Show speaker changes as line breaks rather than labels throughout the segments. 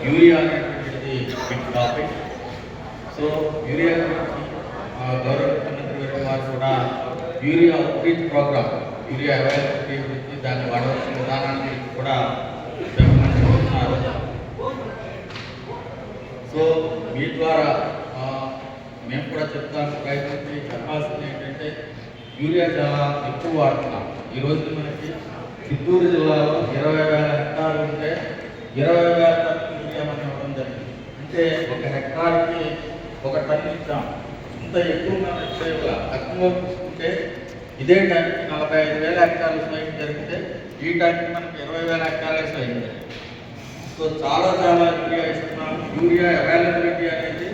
Urea అనేటువంటిది big topic. So urea గురించి గౌరవ ముఖ్యమంత్రి గారు కూడా urea outreach program, urea availability గురించి దాన్ని వాడవలసిన విధానాన్ని కూడా చెప్పమని చెప్తున్నారు. సో మీ ద్వారా మేము కూడా చెప్తాను, ప్రయత్నించి చెప్పాల్సింది ఏంటంటే యూరియా చాలా ఎక్కువ వాడుతున్నాం. ఈరోజు మనకి చిత్తూరు జిల్లాలో 20,000 హెక్టార్లు ఉంటే 20,000 టన్నులు యూరియా మనం ఇవ్వడం జరిగింది. అంటే ఒక హెక్టార్కి 1 టన్ను ఇచ్చాం. ఇంత ఎక్కువ మనం ఇవ్వాలి. తక్కువ ఉంటే ఇదే టైంకి 45,000 హెక్టార్లు స్వయం జరిగితే ఈ టైంకి మనకి 20,000 హెక్టార్లే స్వయం జరిగింది. సో చాలా యూరియా ఇస్తున్నాం. యూరియా అవైలబిలిటీ అనేది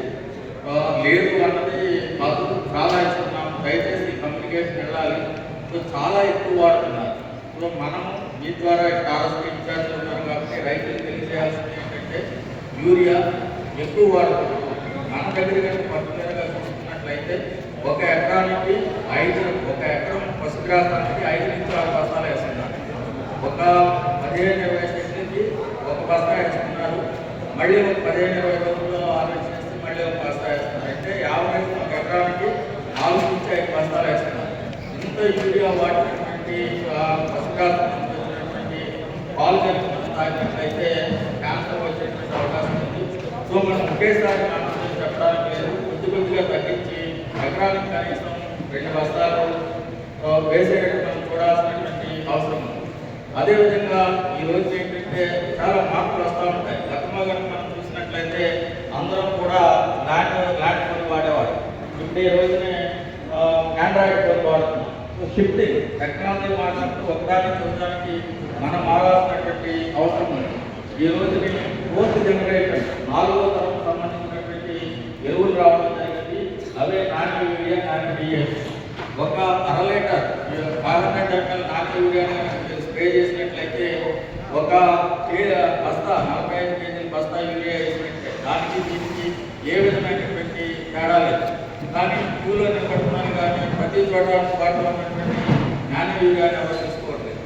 లేదు అన్నది కాదు, చాలా ఇస్తున్నాం. దయచేసి కమ్యూనికేషన్ వెళ్ళాలి. సో చాలా ఎక్కువ వాడుతున్నారు. సో మనము మీ ద్వారా ఫారెస్ట్ ఇన్ఛార్జ్ ఉన్నారు కాబట్టి రైతులు తెలియజేయాల్సింది ఏంటంటే యూరియా ఎక్కువ వాడుతున్నాం. మన దగ్గర కానీ పర్టికులర్గా చూసుకున్నట్లయితే ఒక ఎకరానికి 1 ఎకరం పశుగ్రాసానికి 5 నుంచి 6 బస్తాలు వేస్తున్నారు. ఒక 15-20 సెంట్లకి 1 బస్తా వేస్తున్నారు. మళ్ళీ ఒక 15-20 రోజుల్లో ఆలోచన చేస్తే మళ్ళీ 1 బస్తా వేస్తున్నారు. అంటే యావరేజ్ 1 ఎకరానికి 4 నుంచి 5 బస్తాలు వేస్తున్నారు. ఇంత యూరియా వాడినటువంటి పశుగ్రాసం వచ్చినటువంటి పాలు కలిపి మనం తాగినట్లయితే క్యాన్సర్ వచ్చేటువంటి అవకాశం ఉంది. సో మనం ఒకేసారి మనం చెప్పడానికి లేదు, కొద్దిగా తగ్గించి ఎకరానికి కనీసం 2 బస్తాలు వేసేటట్టు మనం చూడాల్సినటువంటి అవసరం ఉంది. అదేవిధంగా ఈరోజు ఏంటంటే చాలా మార్పులు వస్తూ ఉంటాయి. గతంలో కనుక మనం చూసినట్లయితే అందరం కూడా ల్యాండ్ ఫోన్ వాడేవాడు. ఇప్పుడు ఈ రోజునే ఆండ్రాయిడ్ ఫోన్ వాడుతున్నాం. షిఫ్టింగ్ టెక్నాలజీ వాడినప్పుడు ఒకదానికి మనం మారాల్సినటువంటి అవసరం ఉంది. ఈ రోజుని 4th జనరేషన్ 4వ తరం సంబంధించినటువంటి ఎరువులు రావడం జరిగింది. అవే నాని యూరియా, నాని డిఎస్. ఒక 1/2 litre 500 ml Nani urea spray చేసినట్లయితే ఒక బస్తా 45 కేజీల బస్తా యూరియా వేసినట్లయితే దానికి దీనికి ఏ విధమైనటువంటి తేడా లేదు. కానీ పూలో నిలబడుతున్నాను కానీ ప్రతి చోట అందుబాటులో ఉన్నటువంటి నాని యూరియాని ఎవరు తీసుకోవట్లేదు.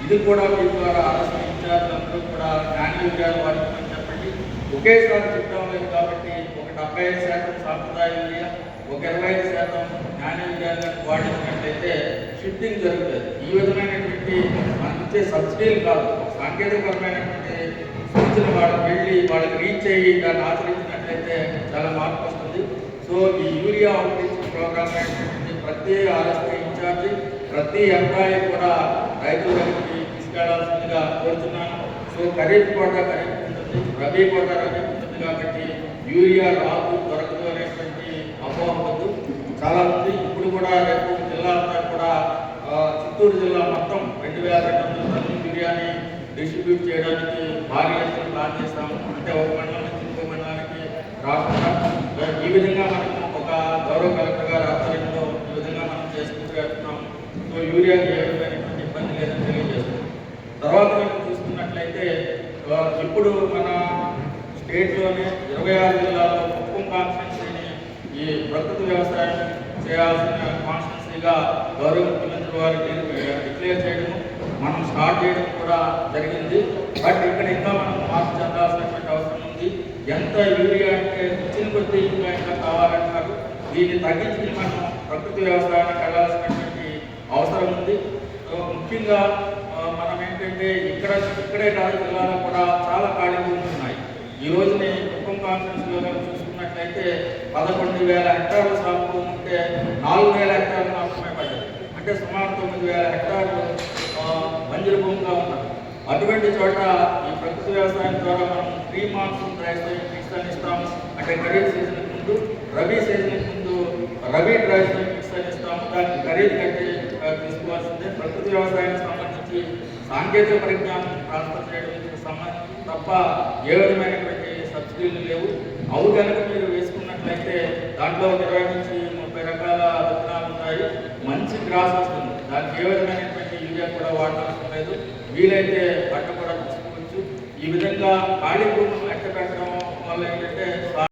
ఇది కూడా మీ ద్వారా ఆలోచన ఇన్ఛార్జ్లందరూ కూడా నాని యూరియాను వాడుతుందని చెప్పండి. ఒకేసారి చెప్తాం లేదు కాబట్టి ఒక 75% సాంప్రదాయ యూరియా, ఒక 25% నాని యూరియాను వాడించినట్లయితే షిఫ్టింగ్ జరుగుతుంది. ఈ విధమైనటువంటి మనకి ఇచ్చే సబ్సిడీలు కాదు, సాంకేతికపరమైనటువంటి సూచన వాళ్ళకి రీచ్ అయ్యి దాన్ని ఆచరించినట్లయితే చాలా మార్పు వస్తుంది. సో ఈ యూరియా అవుట్రీచ్ ప్రోగ్రామ్ అనేటువంటి ప్రతి ఆర్ఎస్పీ ఇన్ఛార్జి, ప్రతి ఎంప్లాయీ కూడా రైతుల దగ్గరికి తీసుకెళ్లాల్సిందిగా కోరుతున్నాను. సో ఖరీఫ్ కోట ఖరీఫ్ ఉంటుంది, రబీ కోట రబీ ఉంటుంది కాబట్టి యూరియా దొరకదు అనేటువంటి అపోహ వద్దు. చాలా మంది ఇప్పుడు కూడా రేపు జిల్లా అంతా కూడా చిత్తూరు జిల్లా మొత్తం 2,200 టన్నుల యూరియాని డిస్ట్రిబ్యూట్ చేయడానికి భారీ ఎత్తున ప్లాన్ చేస్తాము. అంటే ఒక మండలం నుంచి ఇంకో మండలానికి రాకుండా ఈ విధంగా మనం ఒక గౌరవ కలెక్టర్ గారి ఆధ్వర్యంలో ఈ విధంగా మనం చేసుకుంటూ వెళ్తున్నాం. సో యూరియాకి ఏ విధమైనటువంటి ఇబ్బంది లేదని తెలియజేస్తున్నాం. తర్వాత మనం చూసుకున్నట్లయితే ఇప్పుడు మన స్టేట్లోనే 26 జిల్లాల్లో కుప్పం కాన్స్టిట్యున్సీని ఈ ప్రకృతి వ్యవసాయం చేయాల్సిన కాన్స్టిట్యున్సీగా గౌరవ ముఖ్యమంత్రి వారు డిక్లేర్ చేయడము, మనం స్టార్ట్ చేయడం కూడా జరిగింది. బట్ ఇక్కడ ఇంకా మనం మార్పు చెందాల్సినటువంటి అవసరం ఉంది. ఎంత యూరియా అంటే ఇచ్చిన కొద్దీ ఇంకా కావాలంటారు. దీన్ని తగ్గించి మనం ప్రకృతి వ్యవసాయానికి వెళ్ళాల్సినటువంటి అవసరం ఉంది. ముఖ్యంగా మనం ఏంటంటే ఇక్కడే కాదు, జిల్లాలో కూడా చాలా ఖాళీ భూములు ఉన్నాయి. ఈ రోజుని కుప్పం కాన్ఫరెన్స్లో చూసుకున్నట్లయితే 11,000 హెక్టార్ల సాగు భూమి ఉంటే 4,000 హెక్టార్లు మాత్రమే పడ్డాయి. అంటే సుమారు 9,000 హెక్టార్లు బంజరు భూమిగా ఉన్నారు. అటువంటి చోట ఈ ప్రకృతి వ్యవసాయం ద్వారా మనం 3 మాన్సూన్ డ్రై మిక్స్ ఇస్తాము. అంటే ఖరీఫ్ సీజన్ ముందు, రబీ సీజన్ ముందు రబీ డ్రై మిక్స్ ఇస్తాము. దానికి ఖరీఫ్ కట్టి తీసుకోవాల్సిందే. ప్రకృతి వ్యవసాయానికి సంబంధించి సాంకేతిక పరిజ్ఞానం ట్రాన్స్ఫర్ చేయడానికి సంబంధించి తప్ప ఏ విధమైనటువంటి సబ్సిడీలు లేవు. అవి కనుక మీరు వేసుకున్నట్లయితే దాంట్లో 20 నుంచి 30 రకాల విత్తనాలు ఉన్నాయి. మంచి గ్రాస్ వస్తుంది. దానికి ఏ విధమైనటువంటి యూరియా కూడా వాడాల్సిన లేదు. వీలైతే పంట కూడా తీసుకోవచ్చు. ఈ విధంగా ఖాళీ భూములు లెక్క పెట్టడం వల్ల ఏంటంటే